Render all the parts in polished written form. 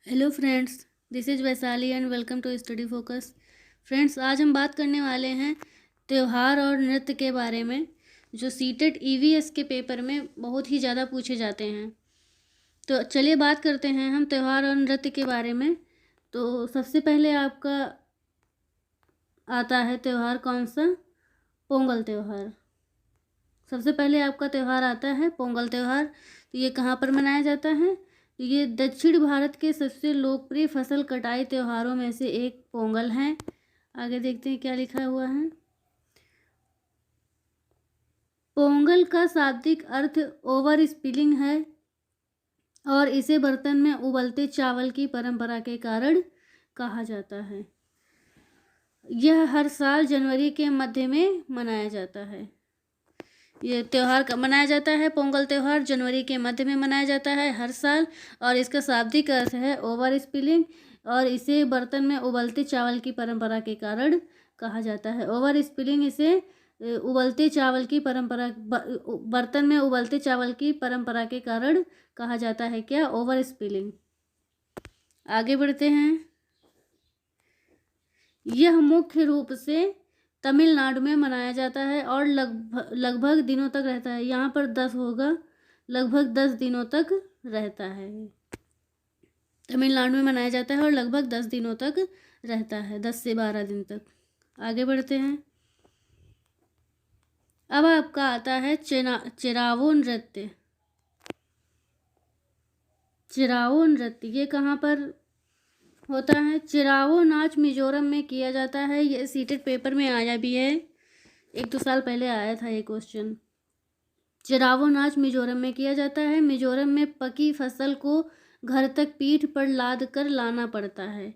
Hello friends, this is Vaishali and welcome to study focus. Friends, आज हम बात करने वाले हैं त्यौहार और नृत्य के बारे में, जो सीटेट ईवीएस के पेपर में बहुत ही ज़्यादा पूछे जाते हैं। तो चलिए बात करते हैं हम त्यौहार और नृत्य के बारे में। तो सबसे पहले आपका आता है त्यौहार कौन सा? पोंगल त्यौहार। सबसे पहले आपका त्यौहार आता है पोंगल त्यौहार। तो ये कहाँ पर मनाया जाता है? तो ये दक्षिण भारत के सबसे लोकप्रिय फसल कटाई त्योहारों में से एक पोंगल है। आगे देखते हैं क्या लिखा हुआ है। पोंगल का शाब्दिक अर्थ ओवर स्पिलिंग है और इसे बर्तन में उबलते चावल की परंपरा के कारण कहा जाता है। यह हर साल जनवरी के मध्य में मनाया जाता है। ये त्यौहार कब मनाया जाता है? पोंगल त्यौहार जनवरी के मध्य में मनाया जाता है हर साल, और इसका शाब्दिक अर्थ है ओवर स्पिलिंग, और इसे बर्तन में उबलते चावल की परंपरा के कारण कहा जाता है। ओवर स्पिलिंग इसे उबलते चावल की परंपरा, बर्तन में उबलते चावल की परंपरा के कारण कहा जाता है। क्या? Over spilling. आगे बढ़ते हैं। यह मुख्य रूप से तमिलनाडु में मनाया जाता है और लगभग दिनों तक रहता है। यहाँ पर 10 होगा, लगभग 10 दिनों तक रहता है। तमिलनाडु में मनाया जाता है और लगभग 10 दिनों तक रहता है, 10 से 12 दिन तक। आगे बढ़ते हैं। अब आपका आता है चिरावो नृत्य। चिरावो नृत्य ये कहाँ पर होता है? चिरावो नाच मिजोरम में किया जाता है। ये सीटेड पेपर में आया भी है, 1-2 साल पहले आया था ये क्वेश्चन। चिरावो नाच मिजोरम में किया जाता है। मिजोरम में पकी फसल को घर तक पीठ पर लाद कर लाना पड़ता है।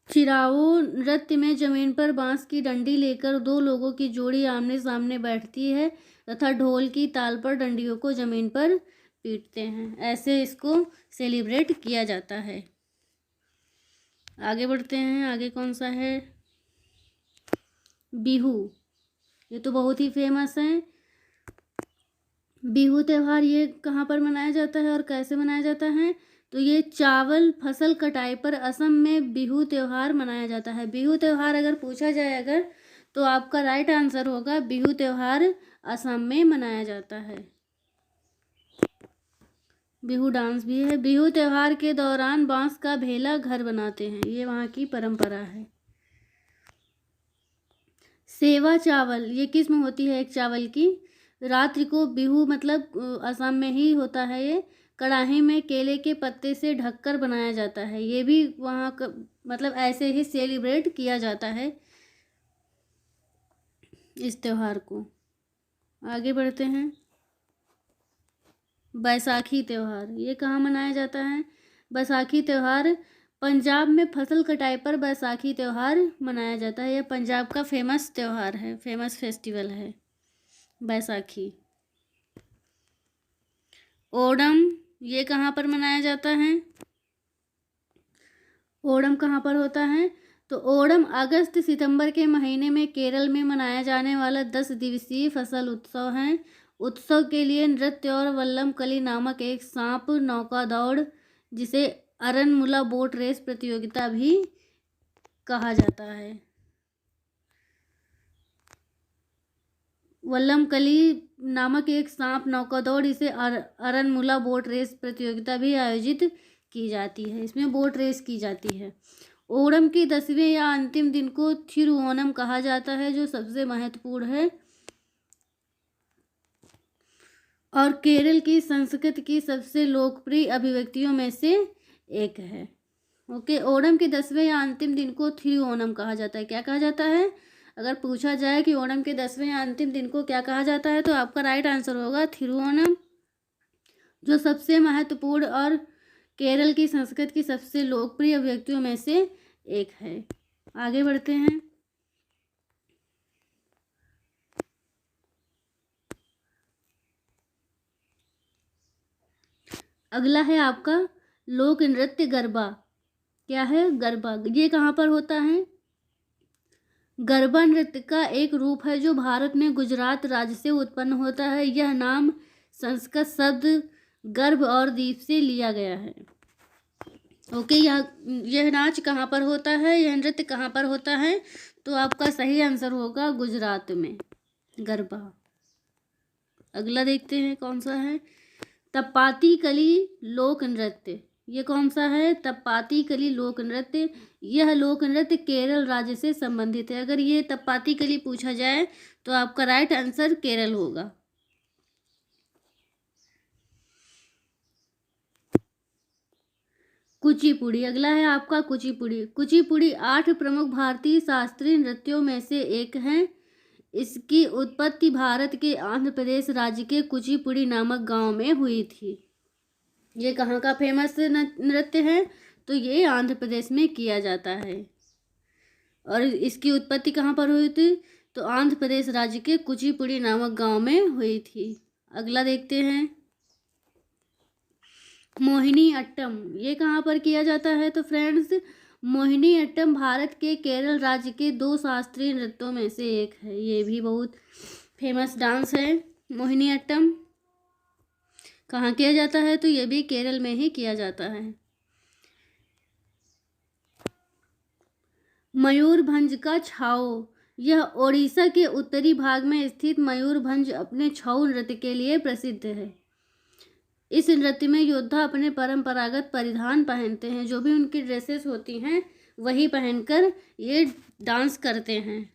चिरावो नृत्य में जमीन पर बांस की डंडी लेकर 2 लोगों की जोड़ी आमने सामने बैठती है तथा ढोल की ताल पर डंडियों को जमीन पर पीटते हैं। ऐसे इसको सेलिब्रेट किया जाता है। आगे बढ़ते हैं। आगे कौन सा है? बिहू। ये तो बहुत ही फेमस है। बिहू त्यौहार ये कहाँ पर मनाया जाता है और कैसे मनाया जाता है? तो ये चावल फसल कटाई पर असम में बिहू त्यौहार मनाया जाता है। बिहू त्यौहार अगर पूछा जाए अगर, तो आपका राइट आंसर होगा बिहू त्यौहार असम में मनाया जाता है। बिहू डांस भी है। बिहू त्यौहार के दौरान बांस का भेला घर बनाते हैं, ये वहाँ की परंपरा है। सेवा चावल ये किस्म होती है एक चावल की। रात्रि को बिहू मतलब असम में ही होता है ये। कढ़ाई में केले के पत्ते से ढककर बनाया जाता है। ये भी वहाँ का मतलब ऐसे ही सेलिब्रेट किया जाता है इस त्यौहार को। आगे बढ़ते हैं। बैसाखी त्यौहार ये कहाँ मनाया जाता है? बैसाखी त्यौहार पंजाब में फसल कटाई पर बैसाखी त्यौहार मनाया जाता है। यह पंजाब का फेमस त्यौहार है, फेमस फेस्टिवल है बैसाखी। ओणम ये कहाँ पर मनाया जाता है? ओणम कहाँ पर होता है? तो ओणम अगस्त सितंबर के महीने में केरल में मनाया जाने वाला 10 दिवसीय फसल उत्सव है। उत्सव के लिए नृत्य और वल्लम कली नामक एक सांप नौका दौड़, जिसे अरनमुला बोट रेस प्रतियोगिता भी कहा जाता है। वल्लम कली नामक एक सांप नौका दौड़, इसे अरनमुला बोट रेस प्रतियोगिता भी आयोजित की जाती है। इसमें बोट रेस की जाती है। ओणम के 10वें या अंतिम दिन को थिरुओणम कहा जाता है, जो सबसे महत्वपूर्ण है और केरल की संस्कृति की सबसे लोकप्रिय अभिव्यक्तियों में से एक है। ओके, ओणम के 10वें या अंतिम दिन को थिरुओणम कहा जाता है। क्या कहा जाता है? अगर पूछा जाए कि ओणम के 10वें या अंतिम दिन को क्या कहा जाता है, तो आपका राइट आंसर होगा थिरुओणम, जो सबसे महत्वपूर्ण और केरल की संस्कृति की सबसे लोकप्रिय अभिव्यक्तियों में से एक है। आगे बढ़ते हैं। अगला है आपका लोक नृत्य गरबा। क्या है? गरबा। ये कहाँ पर होता है? गरबा नृत्य का एक रूप है जो भारत में गुजरात राज्य से उत्पन्न होता है। यह नाम संस्कृत शब्द गर्भ और दीप से लिया गया है। ओके, यह नाच कहाँ पर होता है, यह नृत्य कहाँ पर होता है? तो आपका सही आंसर होगा गुजरात में, गरबा। अगला देखते हैं कौन सा है। तपाती कली लोक नृत्य, ये कौन सा है? तपाती कली लोक नृत्य। यह लोक नृत्य केरल राज्य से संबंधित है। अगर ये तपाती कली पूछा जाए तो आपका राइट आंसर केरल होगा। कुचिपुड़ी, अगला है आपका कुचिपुड़ी। कुचिपुड़ी 8 प्रमुख भारतीय शास्त्रीय नृत्यों में से एक है। इसकी उत्पत्ति भारत के आंध्र प्रदेश राज्य के कुचिपुड़ी नामक गांव में हुई थी। ये कहाँ का फेमस नृत्य है? तो ये आंध्र प्रदेश में किया जाता है। और इसकी उत्पत्ति कहाँ पर हुई थी? तो आंध्र प्रदेश राज्य के कुचिपुड़ी नामक गांव में हुई थी। अगला देखते हैं मोहिनी अट्टम, ये कहाँ पर किया जाता है? तो फ्रेंड्स, मोहिनी अट्टम भारत के केरल राज्य के 2 शास्त्रीय नृत्यों में से एक है। ये भी बहुत फेमस डांस है। मोहिनी अट्टम कहाँ किया जाता है? तो ये भी केरल में ही किया जाता है। मयूरभंज का छाओ, यह ओडिशा के उत्तरी भाग में स्थित मयूरभंज अपने छाओ नृत्य के लिए प्रसिद्ध है। इस नृत्य में योद्धा अपने परंपरागत परिधान पहनते हैं, जो भी उनकी ड्रेसेस होती हैं वही पहनकर ये डांस करते हैं।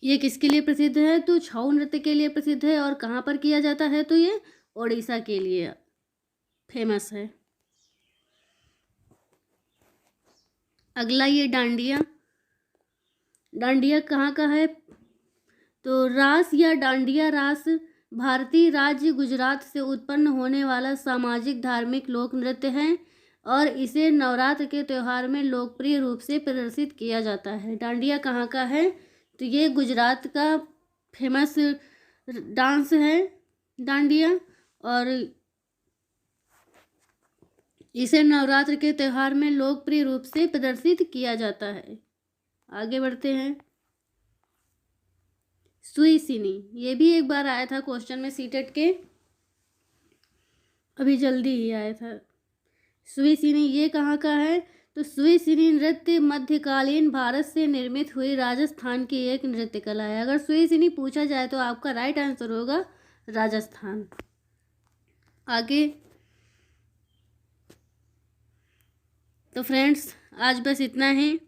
ये किसके लिए प्रसिद्ध है? तो छऊ नृत्य के लिए प्रसिद्ध है। और कहाँ पर किया जाता है? तो ये ओडिशा के लिए फेमस है। अगला ये डांडिया। डांडिया कहाँ का है? तो रास या डांडिया रास भारतीय राज्य गुजरात से उत्पन्न होने वाला सामाजिक धार्मिक लोक नृत्य है और इसे नवरात्र के त्यौहार में लोकप्रिय रूप से प्रदर्शित किया जाता है। डांडिया कहाँ का है? तो ये गुजरात का फेमस डांस है डांडिया, और इसे नवरात्र के त्यौहार में लोकप्रिय रूप से प्रदर्शित किया जाता है। आगे बढ़ते हैं। सुईसिनी, ये भी एक बार आया था क्वेश्चन में सीटेट के, अभी जल्दी ही आया था। सुईसिनी ये कहाँ का है? तो सुईसिनी नृत्य मध्यकालीन भारत से निर्मित हुई राजस्थान की एक नृत्य कला है। अगर सुईसिनी पूछा जाए तो आपका राइट आंसर होगा राजस्थान। आगे तो फ्रेंड्स, आज बस इतना ही।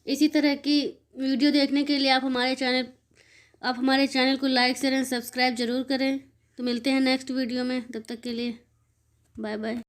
इसी तरह की वीडियो देखने के लिए आप हमारे चैनल को लाइक शेयर एंड सब्सक्राइब जरूर करें। तो मिलते हैं नेक्स्ट वीडियो में, तब तक के लिए बाय बाय।